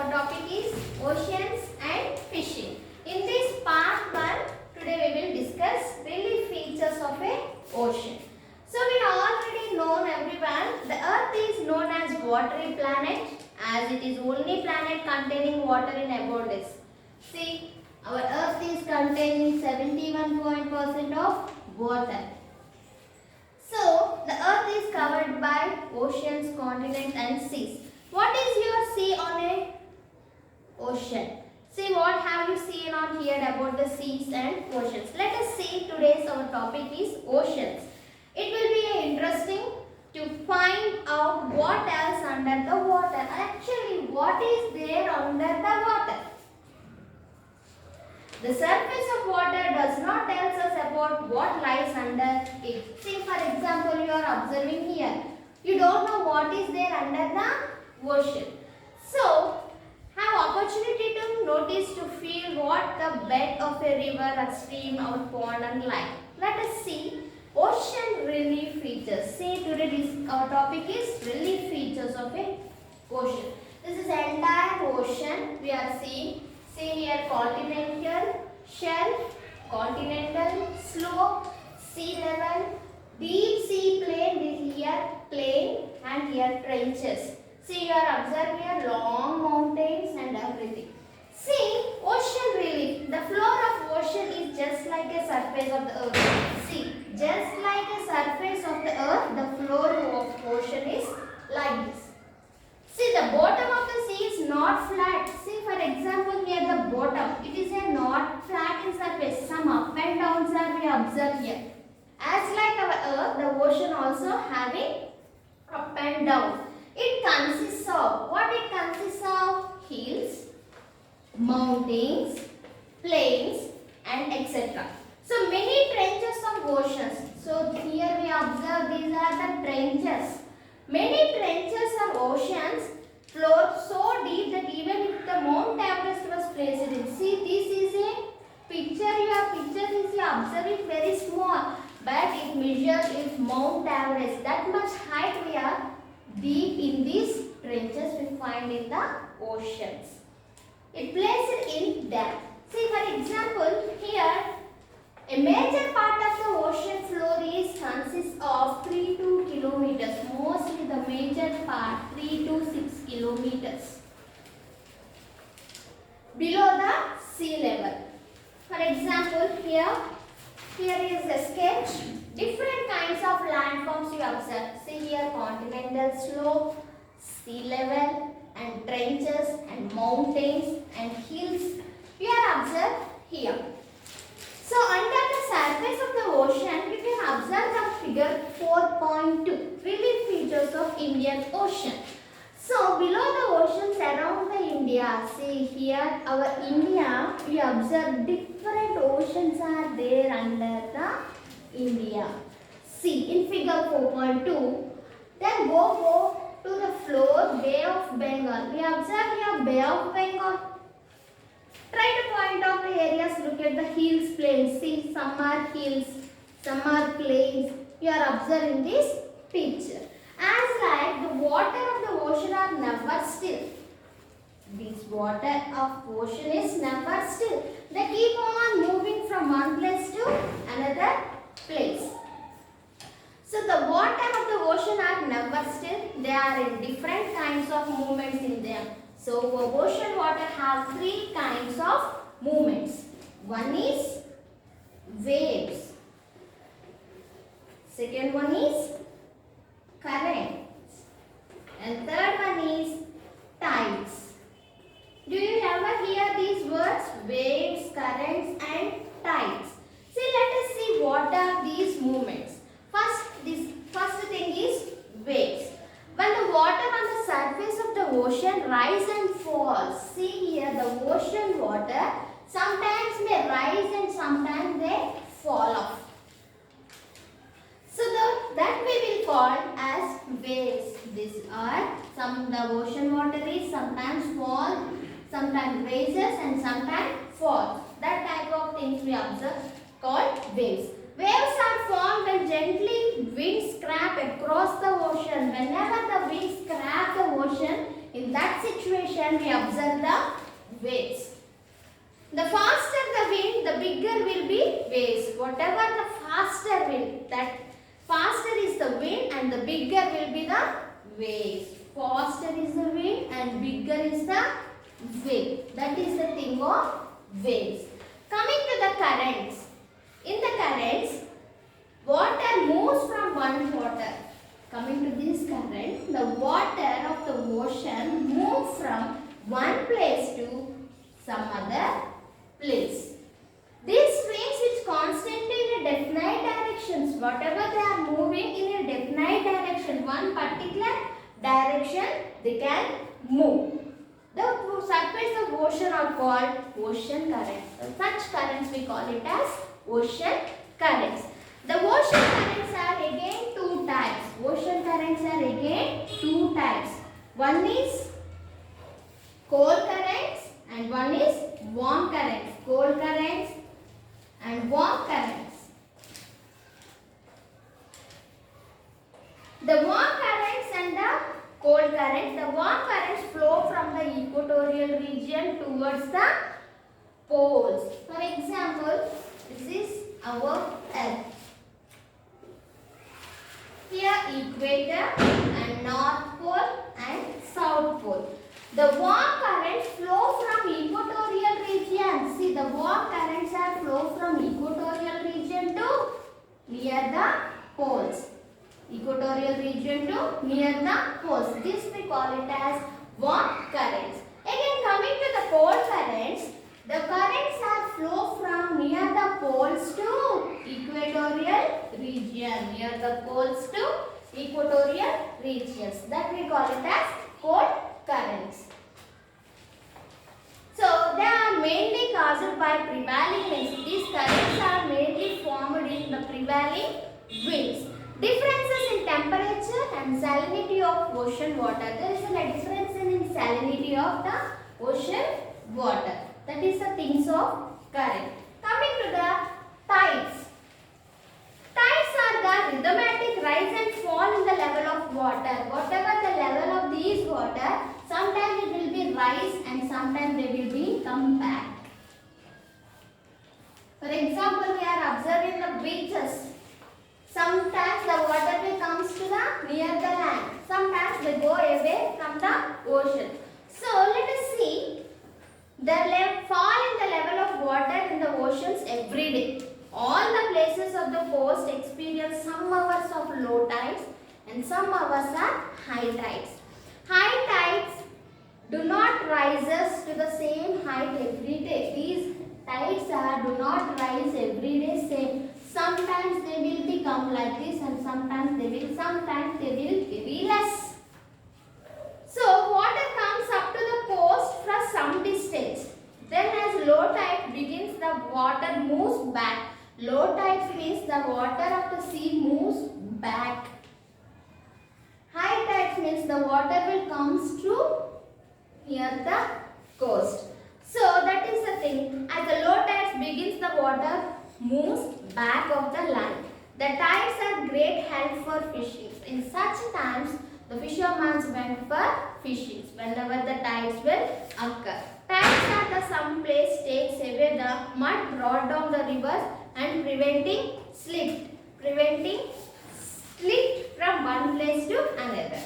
our topic is oceans and fishing. In this part 1, today we will discuss relief features of a ocean. So we already know everyone, the earth is known as watery planet as it is only planet containing water in abundance. See, our earth is containing 71% of water. So, the earth is covered by oceans, continents and seas. What is your sea on a ocean? See, what have you seen on here about the seas and oceans? Let us see today's our topic is oceans. It will be interesting to find out what else under the water. Actually, what is there under the water? The surface of water does not tell us about what lies under it. See, for example, you are observing here. You don't know what is there under the ocean. So, have opportunity to notice, to feel what the bed of a river, a stream, or pond and like. Let us see ocean relief features. See, today our topic is relief features of a ocean. This is entire ocean we are seeing. See here, continental shelf, continental slope, sea level, deep sea plain, this here plain and here trenches. See, you are observing here long mountains and everything. See, ocean relief. The floor of ocean is just like a surface of the earth. See, just like a surface of the earth, the floor of ocean is like this. See, the bottom of the sea is not flat. See, for example, here the bottom, it is a not flat in surface. Some up and downs are we observe here. As like our earth, the ocean also having up and down. It consists of, what it consists of? Hills, mountains, plains and etc. So, many trenches of oceans. So, here we observe these are the trenches. Many trenches of oceans floor so deep that even if the Mount Everest was placed in, see, this is a picture, your picture is observing very small, but it measures if Mount Everest, that much height we are deep in these trenches we find in the oceans. It places in depth. See, for example, here a major part of the ocean floor is consists of 3 to kilometers. Mostly the major part 3 to 6 kilometers below the sea level. For example, here is a sketch. Different kinds of landforms you observe. See here, continental slope, sea level and trenches and mountains and hills. You are observed here. So, under the surface of the ocean, you can observe the figure 4.2, relief features of Indian Ocean. So, below the oceans around the India, see here, our India, we observe different oceans are there under the India. See, in figure 4.2, then go to the floor, Bay of Bengal. We observe here Bay of Bengal. Try to point out the areas, look at the hills, plains. See, some are hills, some are plains. You are observing this picture. As like the water of the ocean are never still. This water of ocean is never still. They keep on moving from one place to another place. So the water of the ocean are never still. They are in different kinds of movements in them. So, ocean water have 3 kinds of movements. One is waves. Second one is currents. And third one is tides. Do you ever hear these words? Waves, currents and tides. See, let us see what are these movements. First thing is waves. When the water on the surface of the ocean rise and falls, see here the ocean water sometimes may rise and sometimes they fall off. So that we will call as waves. These are the ocean water is sometimes fall, sometimes rises and sometimes falls. That type of things we observe called waves. Waves are formed when gently winds scrape across the ocean. Whenever the winds scrape the ocean, in that situation ocean, we observe the waves. The faster the wind, the bigger will be waves. Whatever the faster wind, that faster is the wind and the bigger will be the waves. Faster is the wind and bigger is the wave. That is the thing of waves. Coming to the currents. In the currents, water moves from one water. Coming to this current, the water of the ocean moves from one place to some other place. These streams which constantly in a definite directions, whatever they are moving in a definite direction, one particular direction they can move. The surface of ocean are called ocean currents. Such currents we call it as ocean currents. The ocean currents are again two types. Ocean currents are again two types. One is cold currents and one is warm currents. Cold currents and warm currents. The warm currents and the cold currents. The warm currents flow from the equatorial region towards the poles. For example, this is our Earth. Here equator and north pole and south pole. The warm currents flow from equatorial region. See, the warm currents are flow from equatorial region to near the poles. Equatorial region to near the poles. This we call it as warm currents. Again, coming to the cold currents, the currents are flow from near the poles to equatorial region. Near the poles to equatorial regions. That we call it as cold currents. So, they are mainly caused by prevailing winds. These currents are mainly formed in the prevailing winds. Differences in temperature and salinity of ocean water. There is a difference in salinity of the ocean water. That is the things of current. Coming to the tides. Tides are the rhythmic rise and fall in the level of water. Whatever the level of these water, sometimes it will be rise and sometimes they will be come back. For example, we are observing the beaches. Sometimes the water will comes to the near the land. Sometimes they go away from the ocean. So let us see the fall in the level of water in the oceans every day. All the places of the coast experience some hours of low tides and some hours are high tides. High tides do not rises to the same height every day. These tides do not rise every day same. Sometimes they will become like this and sometimes they will be less. So water comes up to the coast from some distance. Then as low tide begins, the water moves back. Low tide means the water of the sea moves back. High tide means the water will comes to near the coast. So that is the thing. As the low tides begins, the water moves back of the land. The tides are great help for fishing. In such times, the fishermen went for fishing whenever the tides will occur. Tides at the some place takes away the mud brought down the rivers and preventing slip from one place to another.